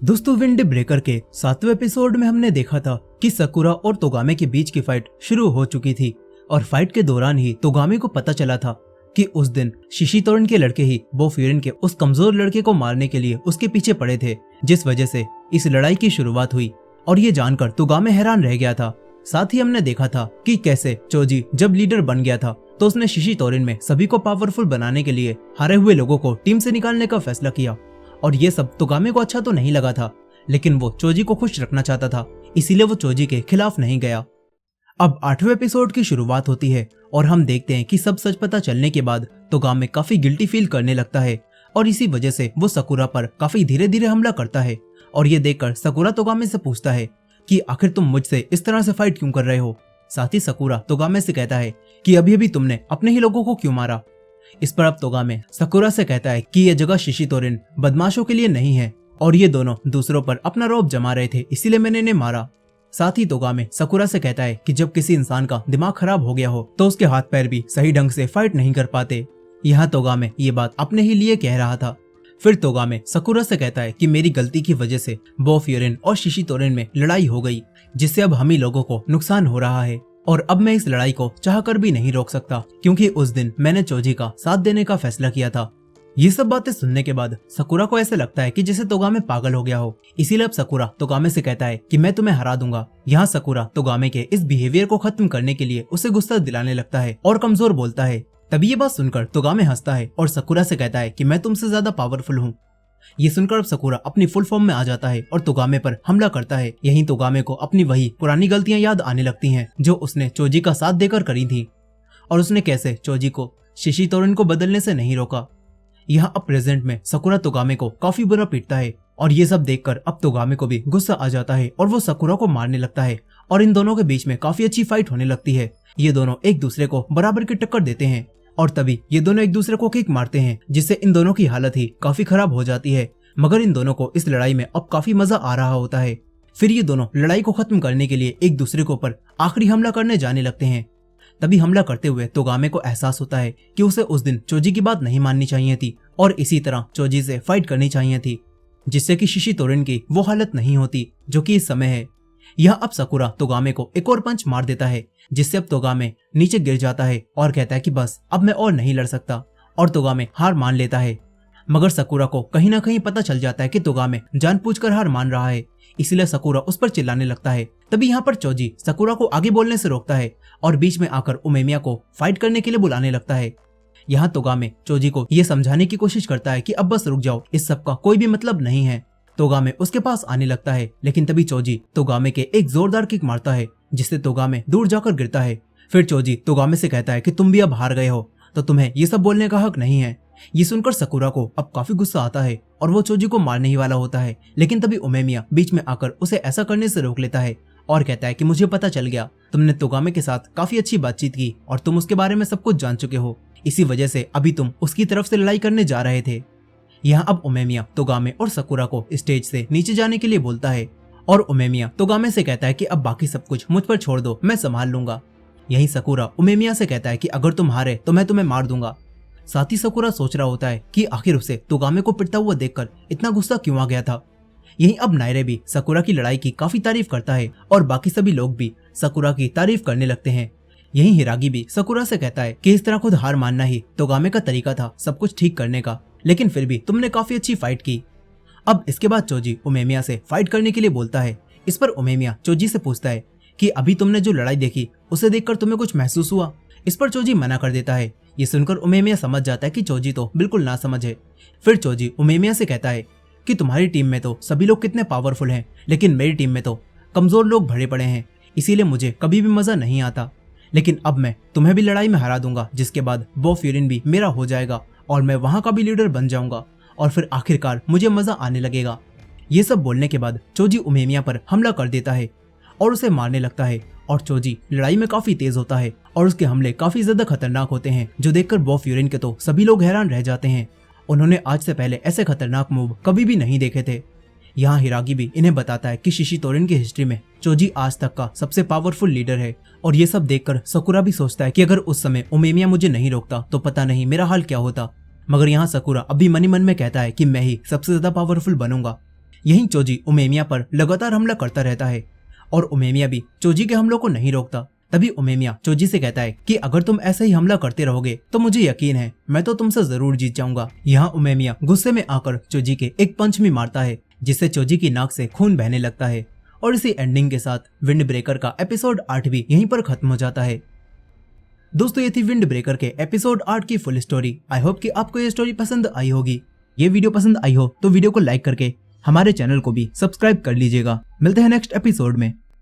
दोस्तों, wind breaker के 7वें episode में हमने देखा था कि सकुरा और तोगामे के बीच की फाइट शुरू हो चुकी थी और फाइट के दौरान ही तोगामे को पता चला था कि उस दिन शिशितोरन के लड़के ही बोफ्यूरिन के उस कमजोर लड़के को मारने के लिए उसके पीछे पड़े थे, जिस वजह से इस लड़ाई की शुरुआत हुई। और ये जानकर तोगामे हैरान रह गया था। साथ ही हमने देखा था कि कैसे चोजी जब लीडर बन गया था तो उसने शिशितोरन में सभी को पावरफुल बनाने के लिए हारे हुए लोगों को टीम से निकालने का फैसला किया। और ये सब तोगामे को अच्छा तो नहीं लगा था, लेकिन वो चोजी को खुश रखना चाहता था, इसीलिए वो चोजी के खिलाफ नहीं गया। अब 8वें एपिसोड की शुरुआत होती है और हम देखते हैं कि सब सच पता चलने के बाद तोगामे काफी गिल्टी फील करने लगता है और इसी वजह से वो सकुरा पर काफी धीरे धीरे हमला करता है। और ये देखकर सकुरा तोगामे से पूछता है कि आखिर तुम मुझसे इस तरह से फाइट क्यों कर रहे हो। साथ ही सकुरा तोगामे से कहता है कि अभी अभी तुमने अपने ही लोगों को क्यों मारा। इस पर अब तोगामे सकुरा से कहता है कि यह जगह शिशितोरन बदमाशों के लिए नहीं है और ये दोनों दूसरों पर अपना रौब जमा रहे थे, इसीलिए मैंने इन्हें मारा। साथ ही तोगामे सकुरा से कहता है कि जब किसी इंसान का दिमाग खराब हो गया हो तो उसके हाथ पैर भी सही ढंग से फाइट नहीं कर पाते। यहाँ तोगामे ये बात अपने ही लिए कह रहा था। फिर तोगामे सकुरा से कहता है कि मेरी गलती की वजह से बोफ्यूरिन और शिशितोरन में लड़ाई हो गई, जिससे अब हम ही लोगों को नुकसान हो रहा है और अब मैं इस लड़ाई को चाहकर भी नहीं रोक सकता, क्योंकि उस दिन मैंने चोजी का साथ देने का फैसला किया था। ये सब बातें सुनने के बाद सकुरा को ऐसे लगता है कि जैसे तोगामे पागल हो गया हो, इसीलिए अब सकुरा तोगामे से कहता है कि मैं तुम्हें हरा दूंगा। यहाँ सकुरा तोगामे के इस बिहेवियर को खत्म करने के लिए उसे गुस्सा दिलाने लगता है और कमजोर बोलता है। तभी ये बात सुनकर तोगामे हंसता है और सकुरा से कहता है कि मैं तुमसे ज्यादा पावरफुल हूँ। ये सुनकर अब सकुरा अपनी फुल फॉर्म में आ जाता है और तोगामे पर हमला करता है। यहीं तोगामे को अपनी वही पुरानी गलतियां याद आने लगती हैं जो उसने चोजी का साथ देकर करी थी और उसने कैसे चोजी को शिशितोरन को बदलने से नहीं रोका। यहाँ अब प्रेजेंट में सकुरा तोगामे को काफी बुरा पीटता है और ये सब देखकर अब तोगामे को भी गुस्सा आ जाता है और वो सकुरा को मारने लगता है और इन दोनों के बीच में काफी अच्छी फाइट होने लगती है। ये दोनों एक दूसरे को बराबर की टक्कर देते हैं और तभी ये दोनों एक दूसरे को किक मारते हैं, जिससे इन दोनों की हालत ही काफी खराब हो जाती है। मगर इन दोनों को इस लड़ाई में अब काफी मजा आ रहा होता है। फिर ये दोनों लड़ाई को खत्म करने के लिए एक दूसरे के ऊपर आखिरी हमला करने जाने लगते हैं। तभी हमला करते हुए तोगामे को एहसास होता है कि उसे उस दिन चोजी की बात नहीं माननी चाहिए थी और इसी तरह चोजी से फाइट करनी चाहिए थी, जिससे कि शिशितोरन की वो हालत नहीं होती जो कि इस समय है। यह अब सकुरा तोगामे को एक और पंच मार देता है, जिससे अब तोगामे नीचे गिर जाता है और कहता है कि बस अब मैं और नहीं लड़ सकता और तोगामे हार मान लेता है। मगर सकुरा को कहीं ना कहीं पता चल जाता है कि तोगामे जानबूझकर हार मान रहा है, इसलिए सकुरा उस पर चिल्लाने लगता है। तभी यहाँ पर चोजी सकुरा को आगे बोलने से रोकता है और बीच में आकर उमेमिया को फाइट करने के लिए बुलाने लगता है। यहाँ तोगामे चोजी को ये समझाने की कोशिश करता है कि अब बस रुक जाओ, इस सब का कोई भी मतलब नहीं है। तोगामे उसके पास आने लगता है, लेकिन तभी चोजी तोगामे के एक जोरदार किक मारता है, जिससे तोगामे दूर जाकर गिरता है। फिर चोजी तोगामे से कहता है कि तुम भी अब हार गए हो तो तुम्हें ये सब बोलने का हक नहीं है। ये सुनकर सकुरा को अब काफी गुस्सा आता है और वो चोजी को मारने ही वाला होता है, लेकिन तभी उमेमिया बीच में आकर उसे ऐसा करने से रोक लेता है और कहता है कि मुझे पता चल गया, तुमने तोगामे के साथ काफी अच्छी बातचीत की और तुम उसके बारे में सब कुछ जान चुके हो, इसी वजह से अभी तुम उसकी तरफ से लड़ाई करने जा रहे थे। यहाँ अब उमेमिया तोगामे और सकुरा को स्टेज से नीचे जाने के लिए बोलता है और उमेमिया तोगामे से कहता है कि अब बाकी सब कुछ मुझ पर छोड़ दो, मैं संभाल लूंगा। यही सकुरा उमेमिया से कहता है कि अगर तुम हारे तो मैं तुम्हें मार दूंगा। साथ ही सकुरा सोच रहा होता है कि आखिर उसे तोगामे को पिटता हुआ देखकर इतना गुस्सा क्यों आ गया था। यहीं अब नायरे भी सकुरा की लड़ाई की काफी तारीफ करता है और बाकी सभी लोग भी सकुरा की तारीफ करने लगते हैं। यहीं हिरागी भी सकुरा से कहता है कि इस तरह खुद हार मानना ही तोगामे का तरीका था सब कुछ ठीक करने का, लेकिन फिर भी तुमने काफी अच्छी फाइट की। अब इसके बाद चोजी उमेमिया से फाइट करने के लिए बोलता है। इस पर उमेमिया चोजी से पूछता है कि अभी तुमने जो लड़ाई देखी उसे देखकर तुम्हें कुछ महसूस हुआ। इस पर चोजी मना कर देता है। ये सुनकर उमेमिया समझ जाता है कि चोजी तो बिल्कुल ना समझे। फिर चोजी उमेमिया से कहता है कि तुम्हारी टीम में तो सभी लोग कितने पावरफुल हैं, लेकिन मेरी टीम में तो कमजोर लोग भरे पड़े हैं, इसीलिए मुझे कभी भी मजा नहीं आता। लेकिन अब मैं तुम्हें भी लड़ाई में हरा दूंगा, जिसके बाद बोफ्यूरिन भी मेरा हो जाएगा और मैं वहां का भी लीडर बन जाऊंगा और फिर आखिरकार मुझे मजा आने लगेगा। ये सब बोलने के बाद चोजी उमेमिया पर हमला कर देता है और उसे मारने लगता है और चोजी लड़ाई में काफी तेज होता है और उसके हमले काफी ज्यादा खतरनाक होते हैं, जो देखकर बोफ्यूरिन के तो सभी लोग हैरान रह जाते हैं। उन्होंने आज से पहले ऐसे खतरनाक मूव कभी भी नहीं देखे थे। यहाँ हिरागी भी इन्हें बताता है कि शिशितोरन की हिस्ट्री में चोजी आज तक का सबसे पावरफुल लीडर है और ये सब देखकर सकुरा भी सोचता है कि अगर उस समय उमेमिया मुझे नहीं रोकता तो पता नहीं मेरा हाल क्या होता। मगर यहाँ सकुरा अभी मन ही मन में कहता है कि मैं ही सबसे ज्यादा पावरफुल बनूंगा। यहीं चोजी उमेमिया पर लगातार हमला करता रहता है और उमेमिया भी चोजी के हमलों को नहीं रोकता। तभी उमेमिया चोजी से कहता है कि अगर तुम ऐसे ही हमला करते रहोगे तो मुझे यकीन है मैं तो तुमसे जरूर जीत जाऊंगा। यहाँ उमेमिया गुस्से में आकर चोजी के एक पंच में मारता है जिससे चोजी की नाक से खून बहने लगता है। और इसी एंडिंग के साथ विंड ब्रेकर का एपिसोड 8 भी यहीं पर खत्म हो जाता है। दोस्तों ये थी विंड ब्रेकर के एपिसोड 8 की फुल स्टोरी। आई होप कि आपको ये स्टोरी पसंद आई होगी। ये वीडियो पसंद आई हो तो वीडियो को लाइक करके हमारे चैनल को भी सब्सक्राइब कर लीजिएगा। मिलते हैं नेक्स्ट एपिसोड में।